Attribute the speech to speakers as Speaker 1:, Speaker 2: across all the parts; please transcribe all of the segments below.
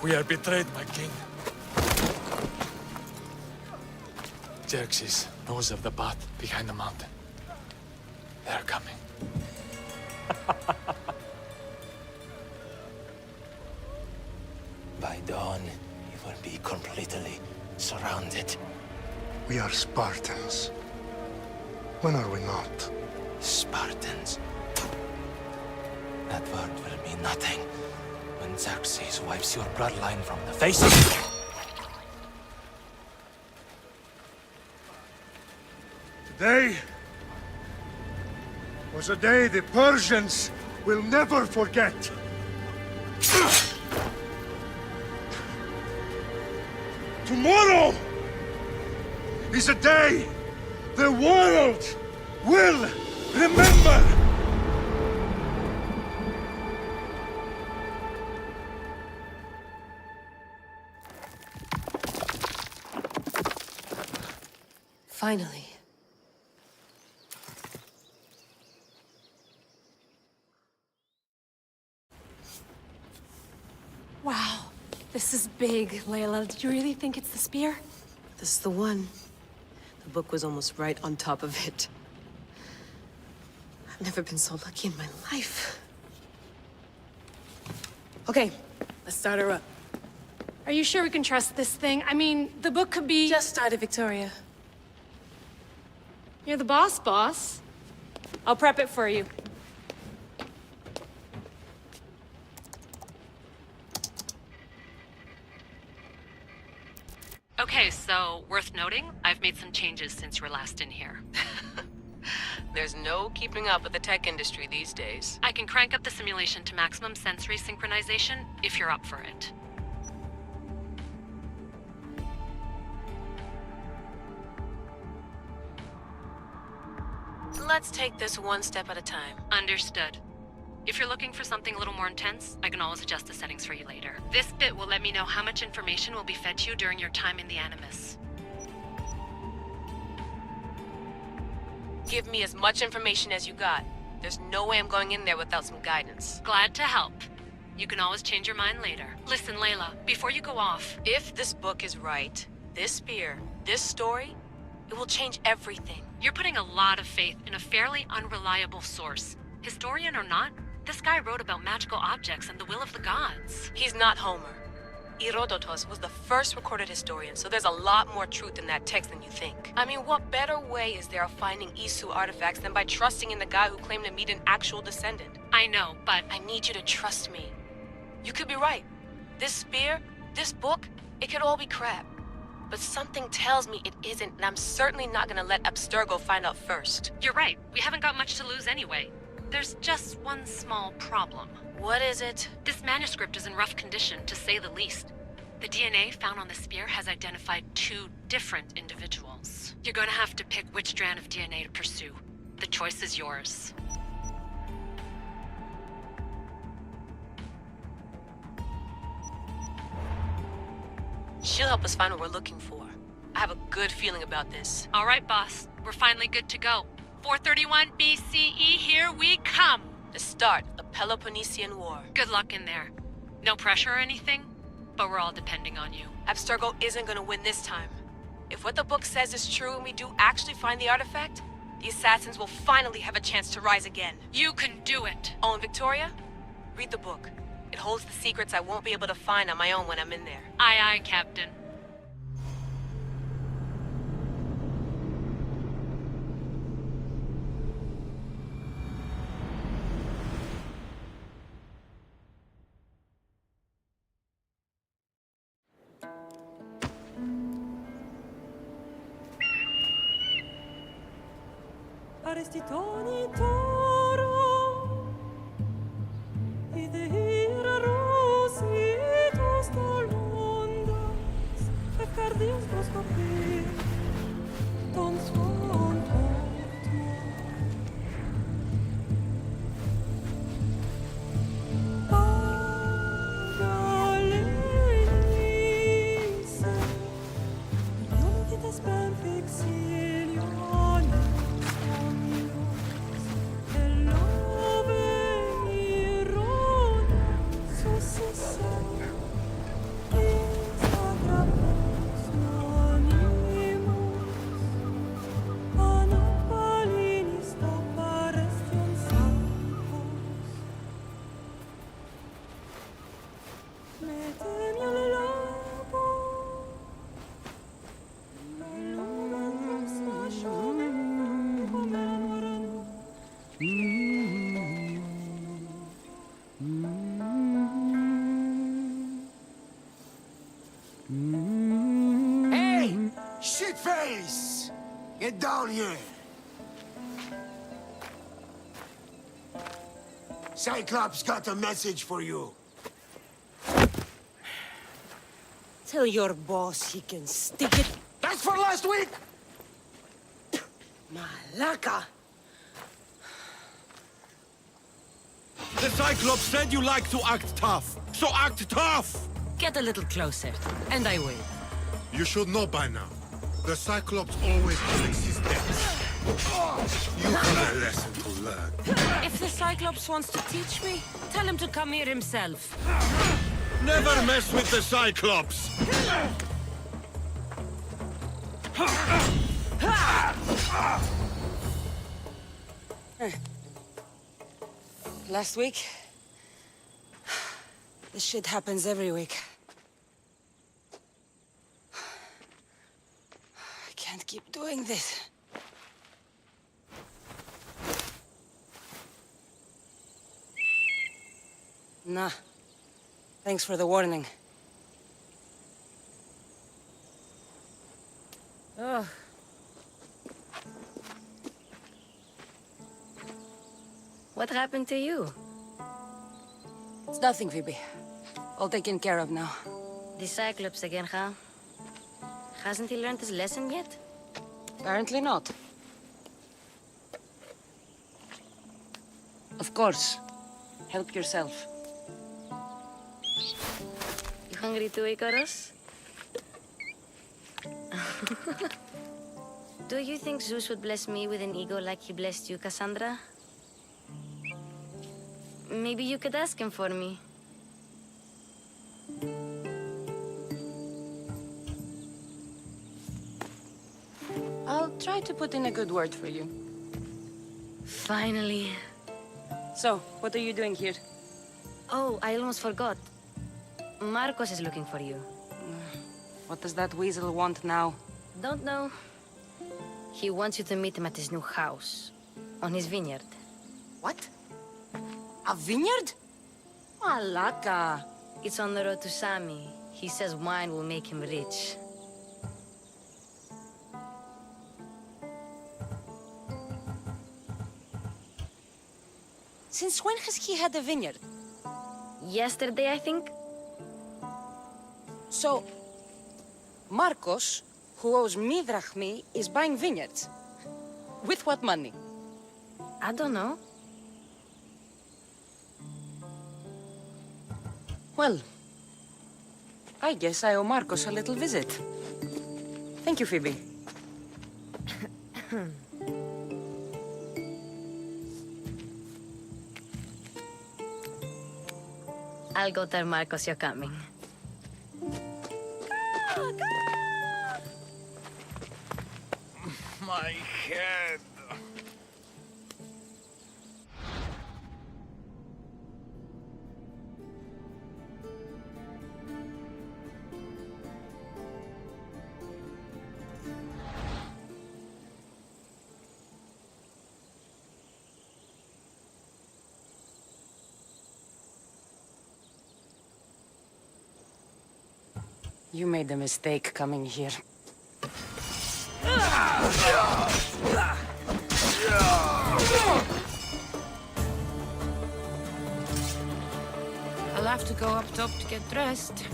Speaker 1: We are betrayed, my king. Xerxes knows of the path behind the mountain. They are coming.
Speaker 2: By dawn, you will be completely surrounded.
Speaker 3: We are Spartans. When are we not?
Speaker 2: Spartans. That word will mean nothing when Xerxes wipes your bloodline from the face of the...
Speaker 3: Today was a day the Persians will never forget. Tomorrow is a day the world will remember!
Speaker 4: Finally.
Speaker 5: Wow, this is big, Layla. Did you really think it's the spear?
Speaker 4: This is the one. The book was almost right on top of it. I've never been so lucky in my life. Okay, let's start her up.
Speaker 5: Are you sure we can trust this thing? I mean, the book could be...
Speaker 4: Just started, Victoria.
Speaker 5: You're the boss. I'll prep it for you.
Speaker 6: Okay, so worth noting, I've made some changes since you were last in here.
Speaker 4: There's no keeping up with the tech industry these days.
Speaker 6: I can crank up the simulation to maximum sensory synchronization if you're up for it.
Speaker 4: Let's take this one step at a time.
Speaker 6: Understood. If you're looking for something a little more intense, I can always adjust the settings for you later. This bit will let me know how much information will be fed to you during your time in the Animus.
Speaker 4: Give me as much information as you got. There's no way I'm going in there without some guidance.
Speaker 6: Glad to help. You can always change your mind later. Listen, Layla, before you go off...
Speaker 4: If this book is right, this spear, this story, it will change everything.
Speaker 6: You're putting a lot of faith in a fairly unreliable source. Historian or not, this guy wrote about magical objects and the will of the gods.
Speaker 4: He's not Homer. Herodotus was the first recorded historian, so there's a lot more truth in that text than you think. I mean, what better way is there of finding Isu artifacts than by trusting in the guy who claimed to meet an actual descendant?
Speaker 6: I know, but...
Speaker 4: I need you to trust me. You could be right. This spear, this book, it could all be crap. But something tells me it isn't, and I'm certainly not gonna let Abstergo find out first.
Speaker 6: You're right. We haven't got much to lose anyway. There's just one small problem.
Speaker 4: What is it?
Speaker 6: This manuscript is in rough condition, to say the least. The DNA found on the spear has identified 2 different individuals. You're gonna have to pick which strand of DNA to pursue. The choice is yours.
Speaker 4: She'll help us find what we're looking for. I have a good feeling about this.
Speaker 6: All right, boss. We're finally good to go. 431 BCE, here we come!
Speaker 4: The start of the Peloponnesian War.
Speaker 6: Good luck in there. No pressure or anything, but we're all depending on you.
Speaker 4: Abstergo isn't gonna win this time. If what the book says is true and we do actually find the artifact, the assassins will finally have a chance to rise again.
Speaker 6: You can do it!
Speaker 4: Oh, and Victoria? Read the book. It holds the secrets I won't be able to find on my own when I'm in there.
Speaker 6: Aye, aye, Captain.
Speaker 7: Arrestitoni toro, idehira rositos dolondas, efcardias proskopir, ton svon
Speaker 3: Hey! Shitface! Get down here! Cyclops got a message for you.
Speaker 8: Tell your boss he can stick it.
Speaker 2: That's for last week!
Speaker 8: Malaka!
Speaker 9: The Cyclops said you like to act tough, so act tough!
Speaker 8: Get a little closer, and I will.
Speaker 3: You should know by now. The Cyclops always collects his debts. You have a lesson to learn.
Speaker 8: If the Cyclops wants to teach me, tell him to come here himself.
Speaker 9: Never mess with the Cyclops!
Speaker 8: Last week? This shit happens every week. I can't keep doing this. Nah. Thanks for the warning. Ugh.
Speaker 6: What happened to you?
Speaker 8: It's nothing, Phoebe. All taken care of now.
Speaker 6: The Cyclops again, huh? Hasn't he learned his lesson yet?
Speaker 8: Apparently not. Of course. Help yourself.
Speaker 6: You hungry too, Icarus? Do you think Zeus would bless me with an ego like he blessed you, Kassandra? Maybe you could ask him for me.
Speaker 8: I'll try to put in a good word for you.
Speaker 6: Finally.
Speaker 8: So, what are you doing here?
Speaker 6: Oh, I almost forgot. Marcos is looking for you.
Speaker 8: What does that weasel want now?
Speaker 6: Don't know. He wants you to meet him at his new house. On his vineyard.
Speaker 8: What? A vineyard? Malaka.
Speaker 6: It's on the road to Sami. He says wine will make him rich.
Speaker 8: Since when has he had a vineyard?
Speaker 6: Yesterday, I think?
Speaker 8: So, Marcos, who owes me drachmi, is buying vineyards. With what money?
Speaker 6: I don't know.
Speaker 8: Well, I guess I owe Marcos a little visit. Thank you, Phoebe.
Speaker 6: I'll go tell Marcos you're coming.
Speaker 1: My head.
Speaker 8: You made a mistake coming here. I'll have to go up top to get dressed.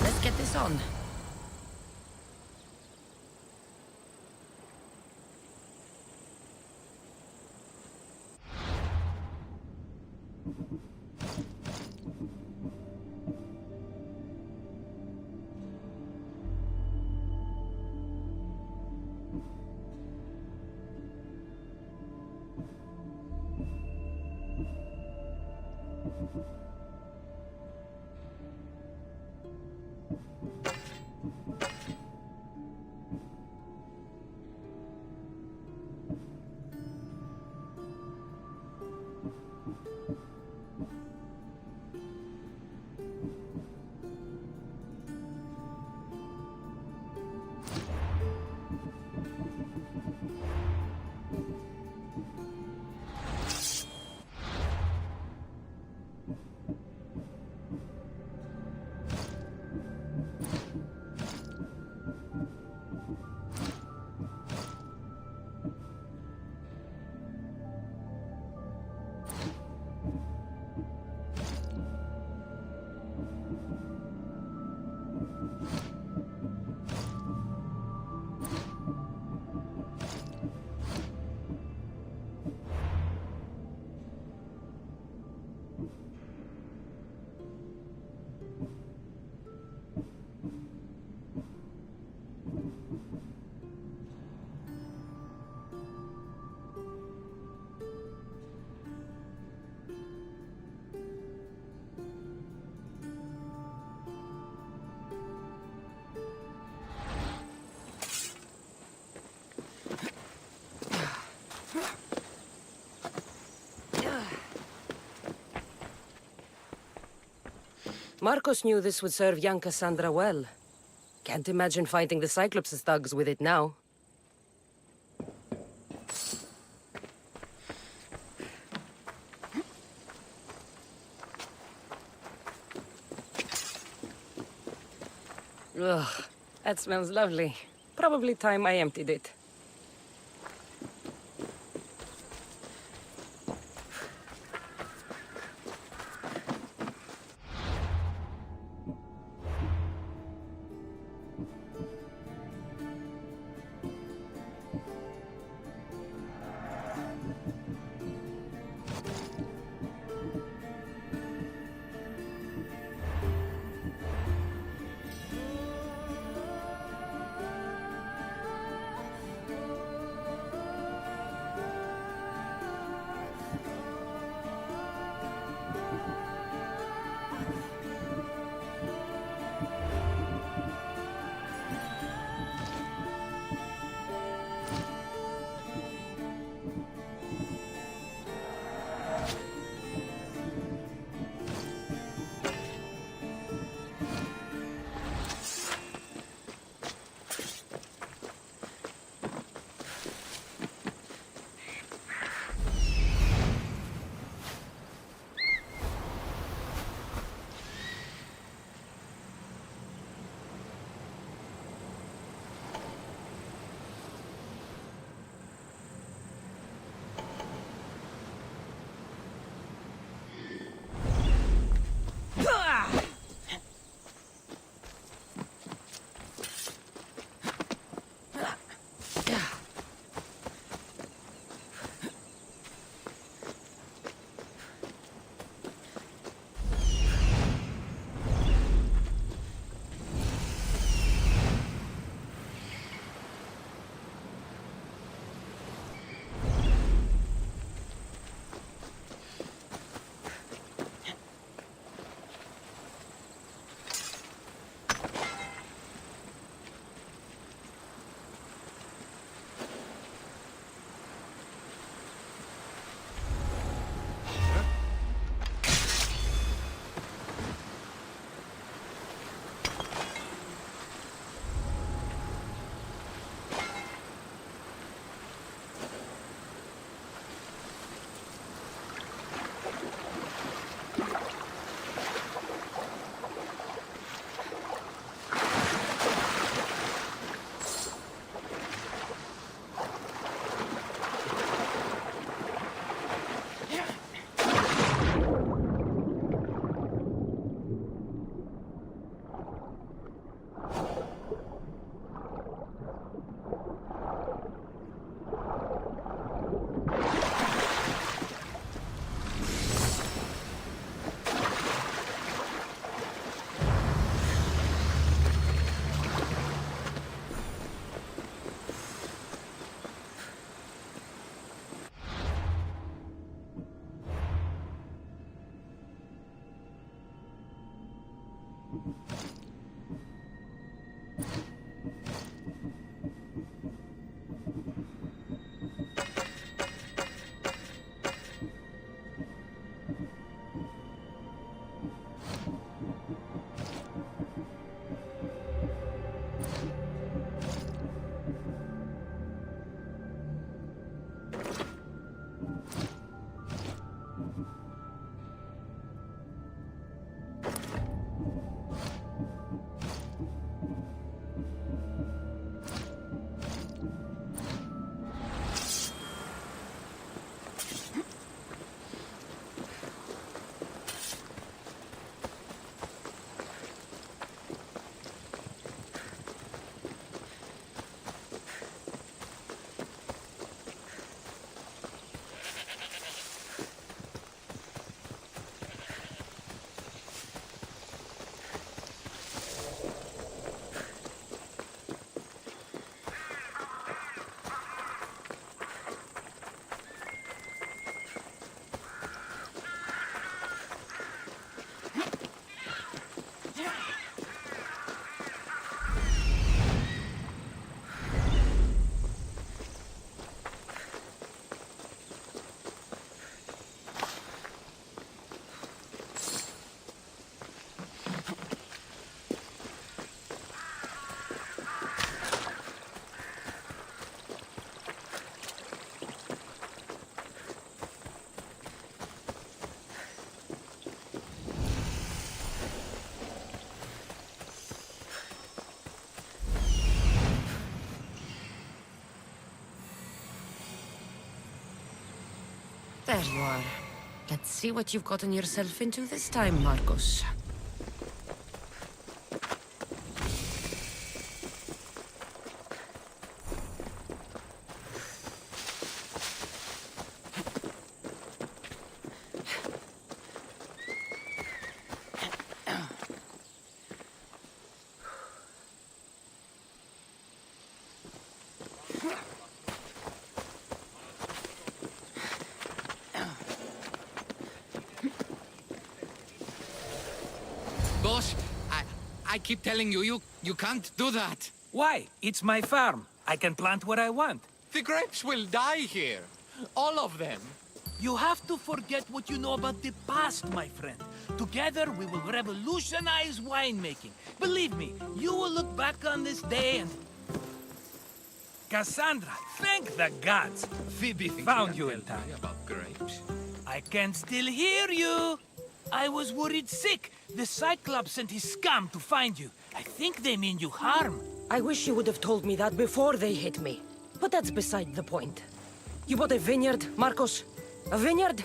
Speaker 8: Let's get this on. Marcos knew this would serve young Kassandra well. Can't imagine fighting the Cyclops' thugs with it now. Ugh, that smells lovely. Probably time I emptied it. There you are. Let's see what you've gotten yourself into this time, Marcos.
Speaker 10: Boss, I keep telling you, you can't do that.
Speaker 9: Why? It's my farm. I can plant what I want.
Speaker 1: The grapes will die here. All of them.
Speaker 9: You have to forget what you know about the past, my friend. Together, we will revolutionize winemaking. Believe me, you will look back on this day and... Cassandra, thank the gods. Phoebe found you in time.
Speaker 10: About grapes.
Speaker 9: I can still hear you. I was worried sick. The Cyclops sent his scum to find you. I think they mean you harm.
Speaker 8: I wish you would have told me that before they hit me. But that's beside the point. You bought a vineyard, Marcos? A vineyard?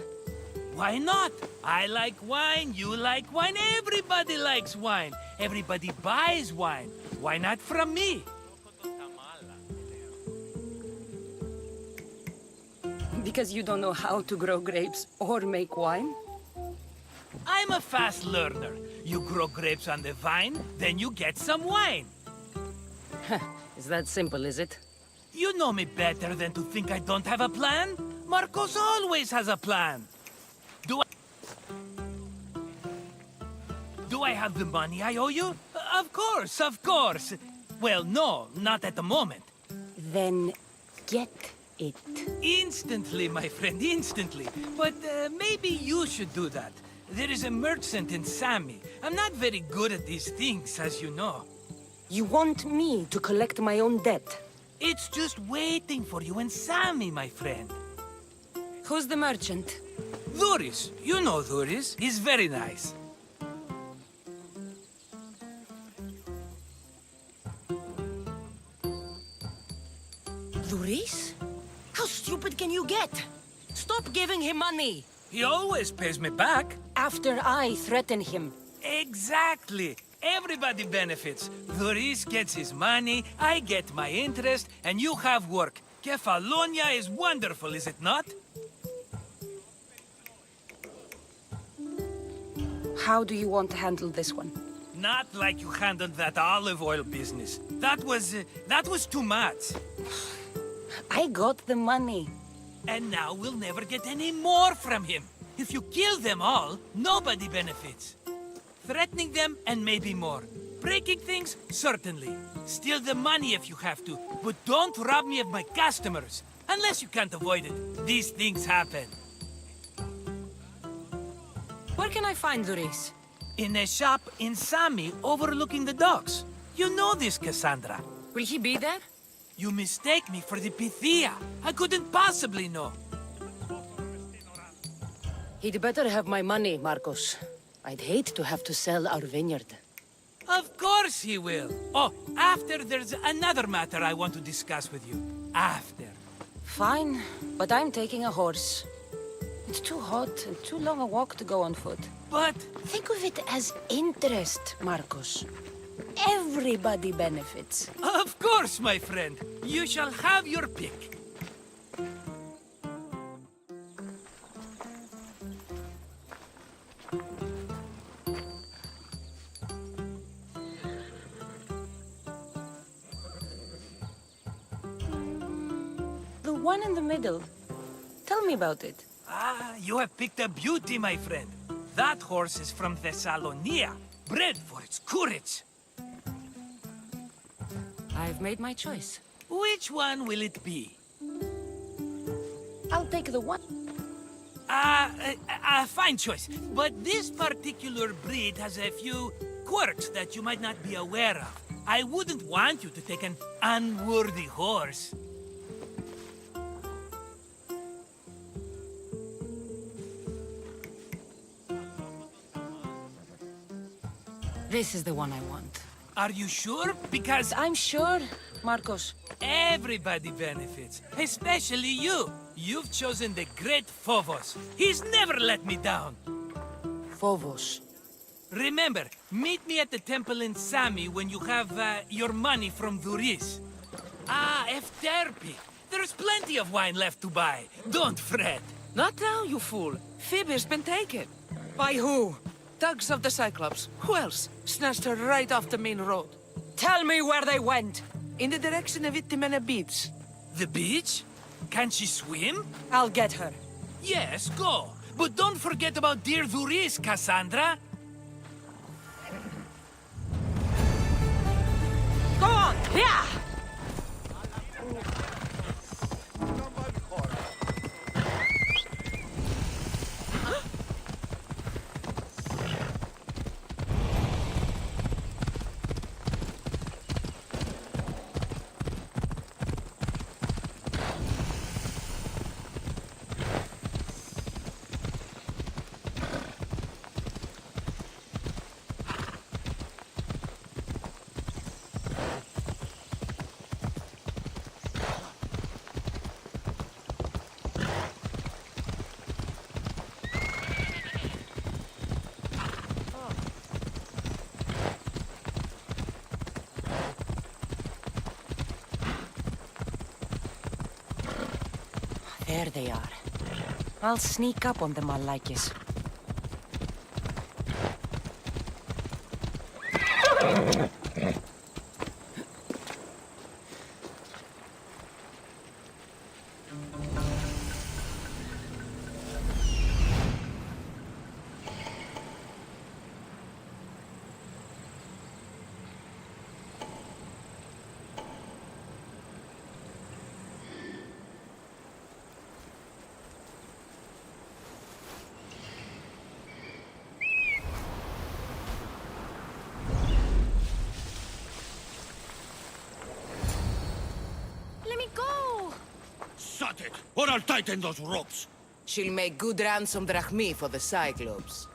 Speaker 9: Why not? I like wine, you like wine, everybody likes wine. Everybody buys wine. Why not from me?
Speaker 8: Because you don't know how to grow grapes or make wine?
Speaker 9: I'm a fast learner. You grow grapes on the vine, then you get some wine.
Speaker 8: Is that simple, is it?
Speaker 9: You know me better than to think I don't have a plan. Marcos always has a plan. Do I have the money I owe you? Of course, of course. Well, no, not at the moment.
Speaker 8: Then get it.
Speaker 9: Instantly, my friend, instantly. But maybe you should do that. There is a merchant in Sami. I'm not very good at these things, as you know.
Speaker 8: You want me to collect my own debt?
Speaker 9: It's just waiting for you in Sami, my friend.
Speaker 8: Who's the merchant?
Speaker 9: Dhuris. You know Dhuris. He's very nice.
Speaker 8: Dhuris? How stupid can you get? Stop giving him money!
Speaker 9: He always pays me back.
Speaker 8: After I threaten him.
Speaker 9: Exactly. Everybody benefits. Dhuris gets his money, I get my interest, and you have work. Kefalonia is wonderful, is it not?
Speaker 8: How do you want to handle this one?
Speaker 9: Not like you handled that olive oil business. That was too much.
Speaker 8: I got the money.
Speaker 9: And now we'll never get any more from him. If you kill them all, nobody benefits. Threatening them, and maybe more. Breaking things, certainly. Steal the money if you have to, but don't rob me of my customers. Unless you can't avoid it. These things happen.
Speaker 8: Where can I find Dhuris?
Speaker 9: In a shop in Sami, overlooking the docks. You know this, Cassandra.
Speaker 8: Will he be there?
Speaker 9: You mistake me for the Pythia. I couldn't possibly know.
Speaker 8: He'd better have my money, Marcos. I'd hate to have to sell our vineyard.
Speaker 9: Of course he will. Oh, after there's another matter I want to discuss with you. After.
Speaker 8: Fine, but I'm taking a horse. It's too hot and too long a walk to go on foot.
Speaker 9: But...
Speaker 8: Think of it as interest, Marcos. Everybody benefits.
Speaker 9: Of course, my friend. You shall have your pick.
Speaker 8: The one in the middle. Tell me about it.
Speaker 9: Ah, you have picked a beauty, my friend. That horse is from Thessalonia, bred for its courage.
Speaker 8: I've made my choice.
Speaker 9: Which one will it be?
Speaker 8: I'll take the one.
Speaker 9: Fine choice. But this particular breed has a few quirks that you might not be aware of. I wouldn't want you to take an unworthy horse.
Speaker 8: This is the one I want.
Speaker 9: Are you sure? Because
Speaker 8: I'm sure, Marcos.
Speaker 9: everybody benefits, especially you. You've chosen the great Phobos. He's never let me down.
Speaker 8: Phobos.
Speaker 9: Remember, meet me at the temple in Sami when you have your money from Duris. Ah, Efterpi. There's plenty of wine left to buy. Don't fret.
Speaker 11: Not now, you fool. Phoebe's been taken.
Speaker 8: By who?
Speaker 11: Thugs of the Cyclops. Who else? Snatched her right off the main road.
Speaker 8: Tell me where they went.
Speaker 11: In the direction of Itimena Beach.
Speaker 9: The beach? Can she swim?
Speaker 8: I'll get her.
Speaker 9: Yes, go. But don't forget about dear Duris, Kassandra.
Speaker 8: Go on! Yeah! There they are. I'll sneak up on them, Malakis.
Speaker 3: Shut it, or I'll tighten those ropes.
Speaker 11: She'll make good ransom drachmi for the Cyclops.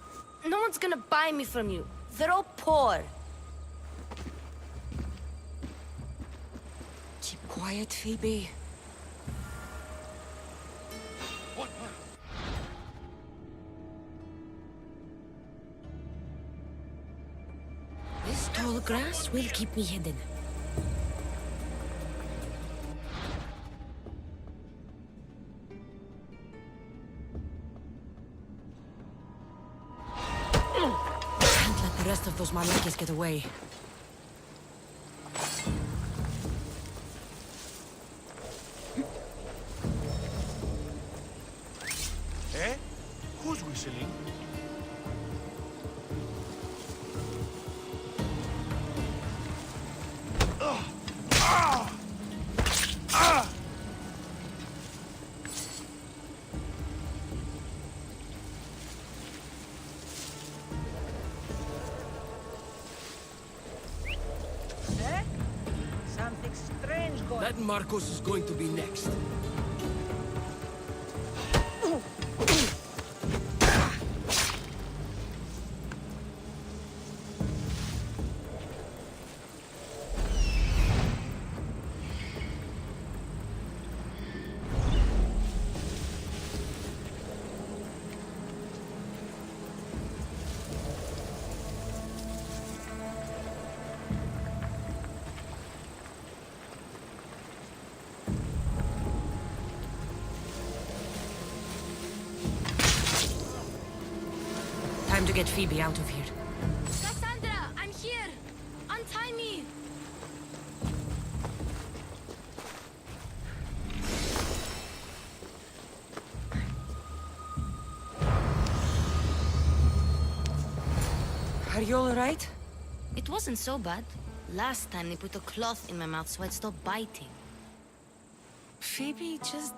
Speaker 12: No one's gonna buy me from you. They're all poor.
Speaker 8: Keep quiet, Phoebe. This tall grass will keep me hidden. Can't let the rest of those Malakis get away.
Speaker 3: Eh? Who's whistling?
Speaker 8: Something strange going.
Speaker 2: That Marcos is going to be next.
Speaker 8: Time to get Phoebe out of here.
Speaker 12: Kassandra, I'm here! Untie me!
Speaker 8: Are you all right?
Speaker 12: It wasn't so bad. Last time they put a cloth in my mouth so I'd stop biting.
Speaker 8: Phoebe, just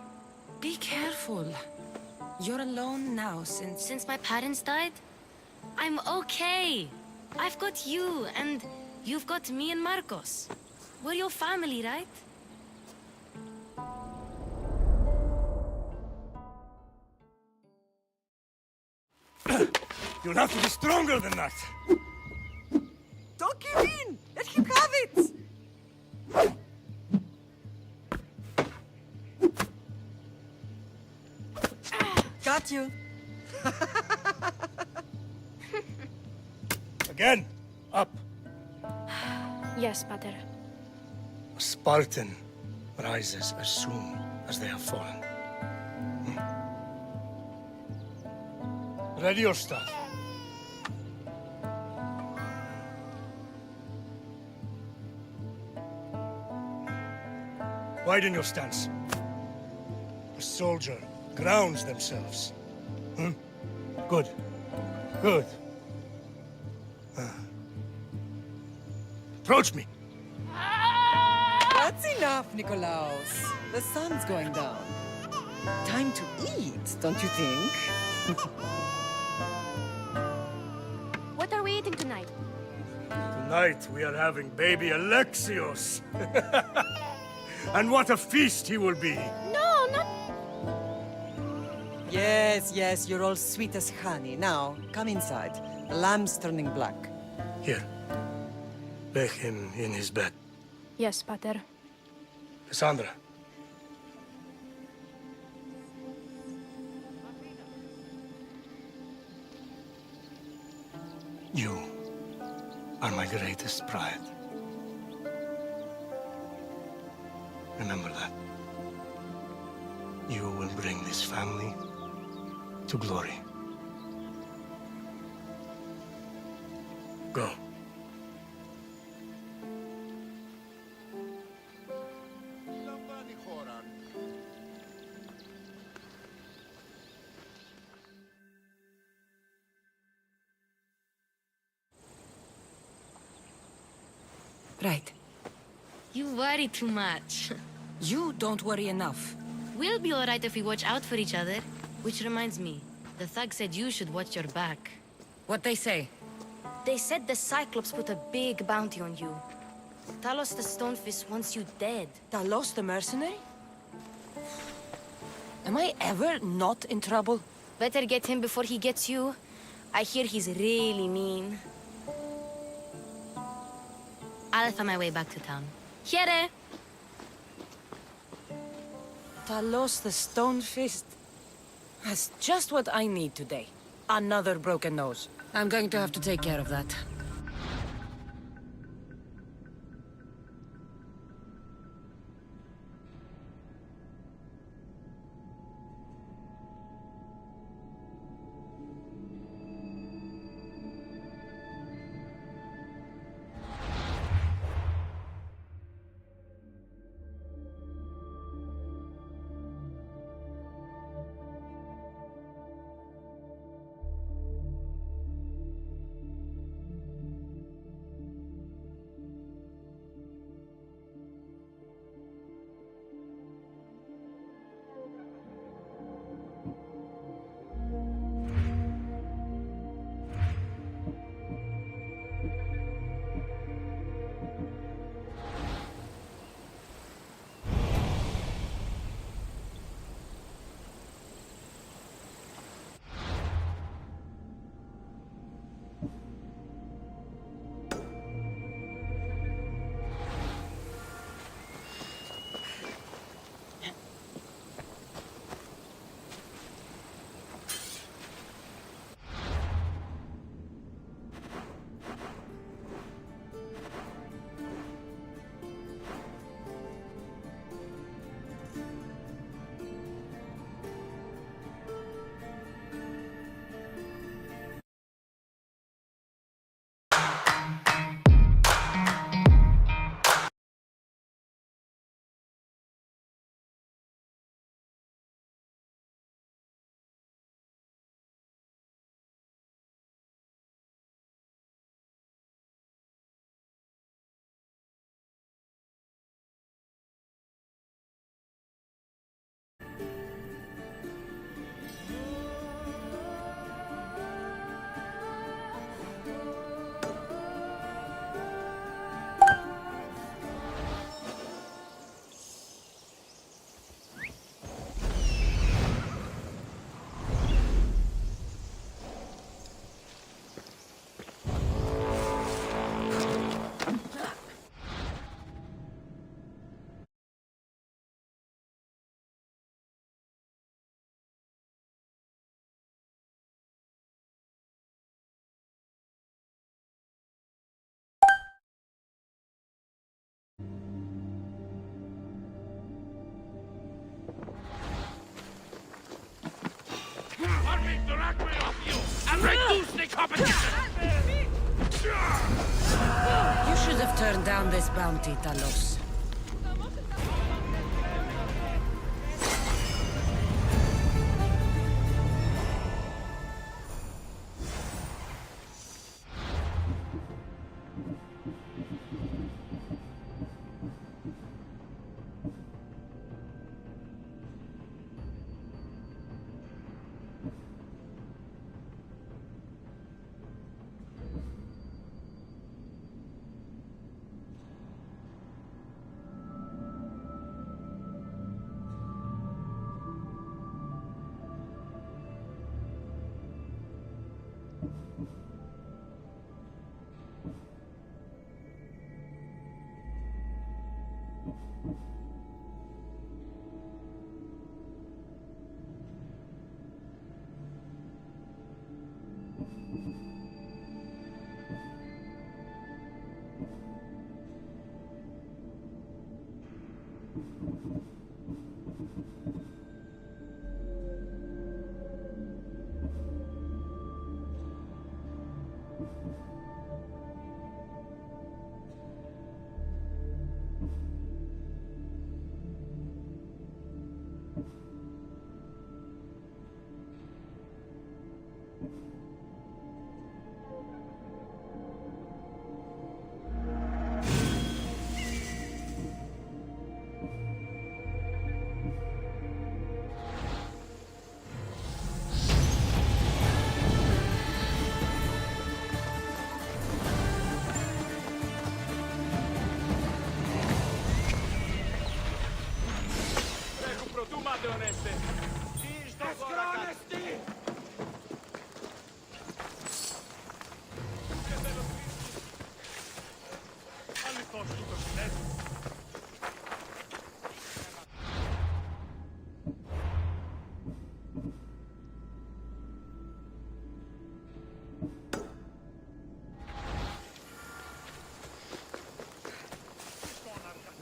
Speaker 8: be careful. You're alone now since...
Speaker 12: Since my parents died, I'm okay. I've got you, and you've got me and Marcos. We're your family, right?
Speaker 3: You'll have to be stronger than that.
Speaker 11: Don't give in! Let him have it! Got you.
Speaker 13: Again, up.
Speaker 5: Yes, Pater.
Speaker 13: A Spartan rises as soon as they have fallen. Ready your staff. Widen your stance. A soldier grounds themselves. Good. Good. Approach me.
Speaker 11: That's enough, Nikolaus. The sun's going down. Time to eat, don't you think?
Speaker 5: What are we eating tonight?
Speaker 13: Tonight we are having baby Alexios. And what a feast he will be.
Speaker 5: No, not...
Speaker 11: Yes, yes, you're all sweet as honey. Now, come inside. The lamb's turning black.
Speaker 13: Here. Lay him in his bed.
Speaker 5: Yes, Pater.
Speaker 13: Kassandra. You are my greatest pride. Remember that. You will bring this family to glory. Go.
Speaker 8: Right.
Speaker 12: You worry too much.
Speaker 8: You don't worry enough.
Speaker 12: We'll be alright if we watch out for each other. Which reminds me, the thug said you should watch your back.
Speaker 8: What they say?
Speaker 12: They said the Cyclops put a big bounty on you. Talos the Stonefist wants you dead.
Speaker 8: Talos the mercenary? Am I ever not in trouble?
Speaker 12: Better get him before he gets you. I hear he's really mean. I'll find my way back to town. Here!
Speaker 8: Talos the Stonefist? That's just what I need today. Another broken nose. I'm going to have to take care of that.
Speaker 13: drachme off you and reduce the competition!
Speaker 8: You should have turned down this bounty, Talos.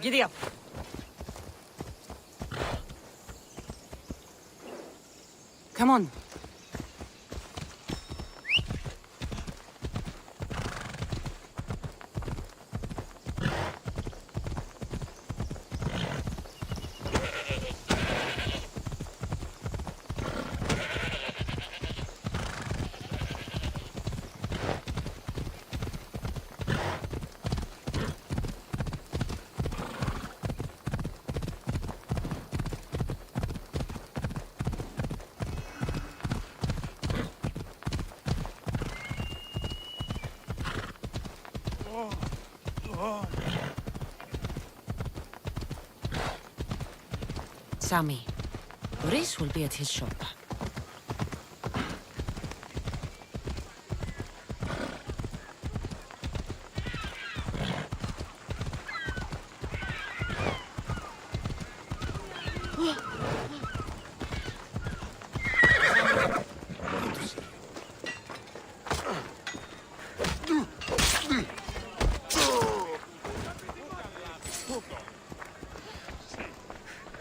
Speaker 8: Giddy up. Come on. Sammy, Boris will be at his shop.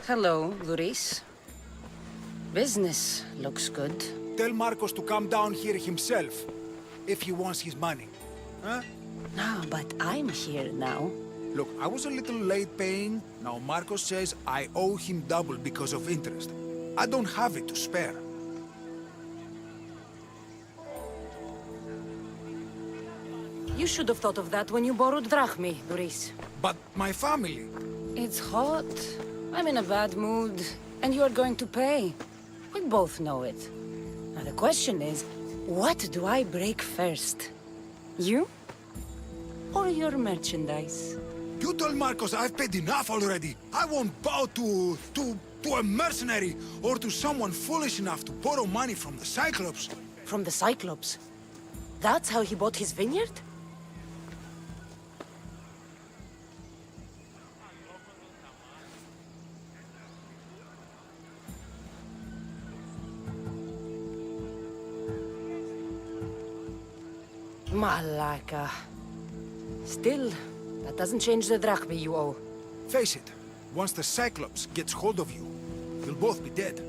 Speaker 8: Hello, Boris. Business looks good.
Speaker 14: Tell Marcos to come down here himself, if he wants his money. Huh?
Speaker 8: No, but I'm here now.
Speaker 14: Look, I was a little late paying. Now Marcos says I owe him double because of interest. I don't have it to spare.
Speaker 8: You should have thought of that when you borrowed drachmi, Boris.
Speaker 14: But my family...
Speaker 8: It's hot. I'm in a bad mood, and you are going to pay. We both know it. Now the question is, what do I break first? You? Or your merchandise?
Speaker 14: You told Marcos I've paid enough already. I won't bow to a mercenary or to someone foolish enough to borrow money from the Cyclops.
Speaker 8: From the Cyclops? That's how he bought his vineyard? Malaka. Still, that doesn't change the drachmi you owe.
Speaker 14: Face it, once the Cyclops gets hold of you, you'll both be dead.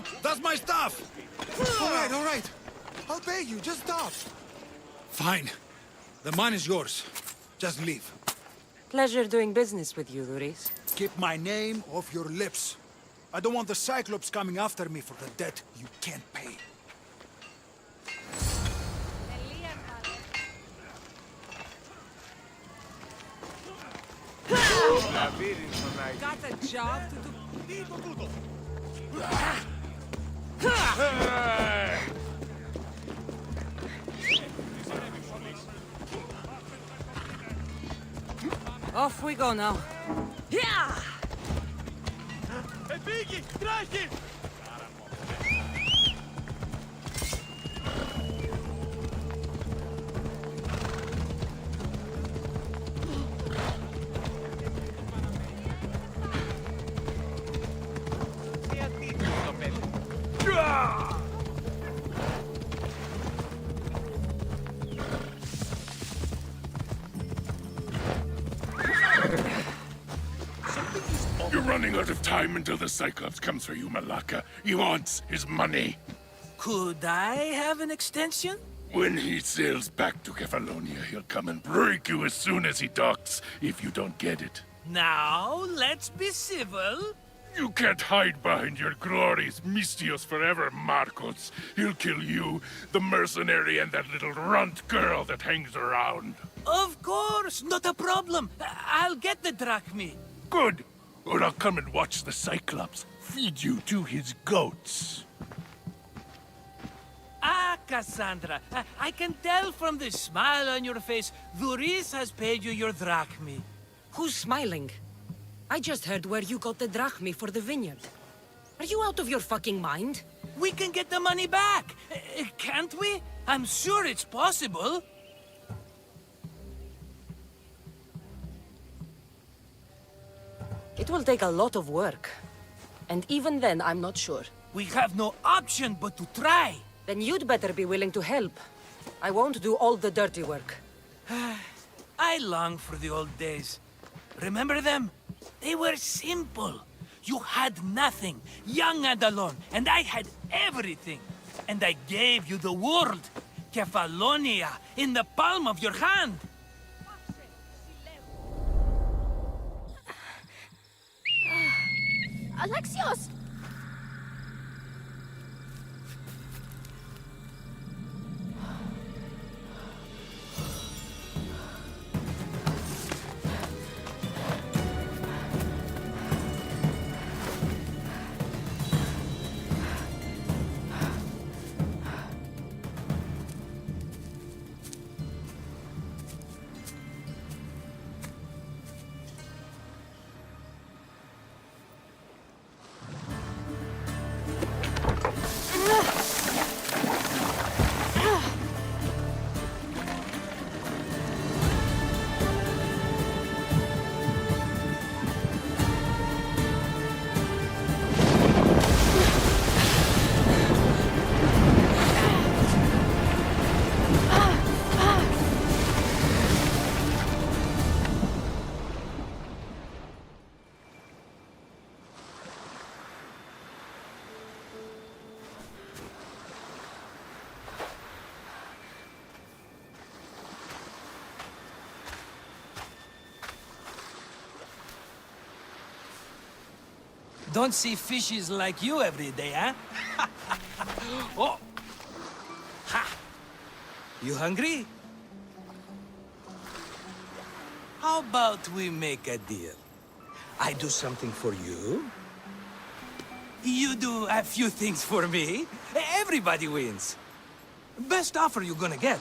Speaker 14: Stop! That's my stuff! All right. I'll pay you. Just stop. Fine. The mine is yours. Just leave.
Speaker 8: Pleasure doing business with you, Duris.
Speaker 14: Keep my name off your lips. I don't want the Cyclops coming after me for the debt you can't pay.
Speaker 11: Got a job to do.
Speaker 8: Off we go now.
Speaker 11: Yeah!
Speaker 15: You're running out of time until the Cyclops comes for you, Malaka. He wants his money.
Speaker 9: Could I have an extension?
Speaker 15: When he sails back to Kefalonia, he'll come and break you as soon as he docks, if you don't get it.
Speaker 9: Now, let's be civil.
Speaker 15: You can't hide behind your glories, Mistios forever, Marcos. He'll kill you, the mercenary, and that little runt girl that hangs around.
Speaker 9: Of course, not a problem. I'll get the drachmi.
Speaker 15: Good. Or I'll come and watch the Cyclops feed you to his goats.
Speaker 9: Ah, Kassandra, I can tell from the smile on your face, Duris has paid you your drachmi.
Speaker 8: Who's smiling? I just heard where you got the drachmi for the vineyard. Are you out of your fucking mind?
Speaker 9: We can get the money back, can't we? I'm sure it's possible.
Speaker 8: It will take a lot of work. And even then, I'm not sure.
Speaker 9: We have no option but to try.
Speaker 8: Then you'd better be willing to help. I won't do all the dirty work.
Speaker 9: I long for the old days. Remember them? They were simple. You had nothing, young and alone, and I had everything. And I gave you the world, Kefalonia, in the palm of your hand.
Speaker 5: Alexios!
Speaker 9: Don't see fishes like you every day, huh? Oh! Ha! You hungry? How about we make a deal? I do something for you. You do a few things for me. Everybody wins. Best offer you're gonna get.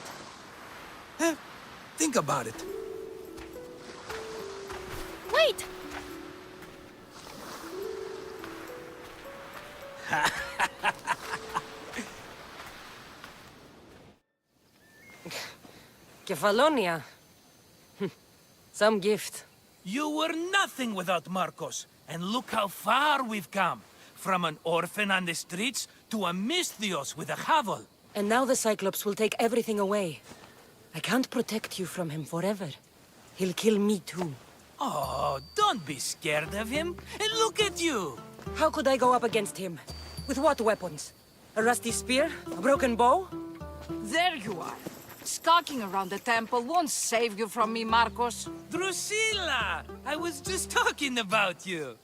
Speaker 9: Think about it.
Speaker 5: Wait!
Speaker 8: Kefalonia. Some gift.
Speaker 9: You were nothing without Marcos, and look how far we've come. From an orphan on the streets to a Mistios with a hovel.
Speaker 8: And now the Cyclops will take everything away. I can't protect you from him forever. He'll kill me too.
Speaker 9: Oh, don't be scared of him. And look at you.
Speaker 8: How could I go up against him? With what weapons? A rusty spear? A broken bow?
Speaker 16: There you are. Skulking around the temple won't save you from me, Marcos.
Speaker 9: Drusilla! I was just talking about you.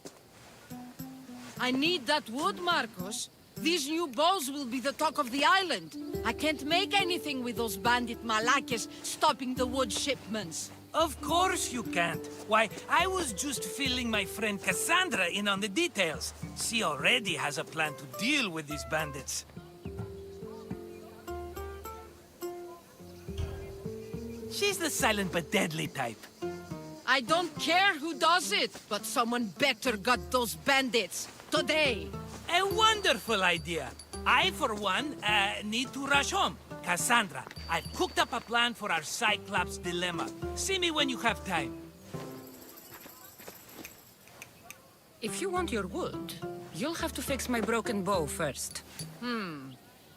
Speaker 16: I need that wood, Marcos. These new bows will be the talk of the island. I can't make anything with those bandit malakes stopping the wood shipments.
Speaker 9: Of course you can't. Why, I was just filling my friend Kassandra in on the details. She already has a plan to deal with these bandits. She's the silent but deadly type.
Speaker 16: I don't care who does it, but someone better got those bandits. Today.
Speaker 9: A wonderful idea. I, for one, need to rush home. Kassandra, I've cooked up a plan for our Cyclops dilemma. See me when you have time.
Speaker 8: If you want your wood, you'll have to fix my broken bow first.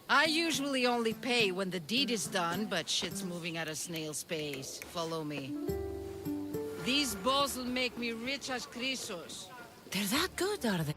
Speaker 16: I usually only pay when the deed is done, but shit's moving at a snail's pace. Follow me. These bows will make me rich as Chrysos.
Speaker 8: They're that good, are they?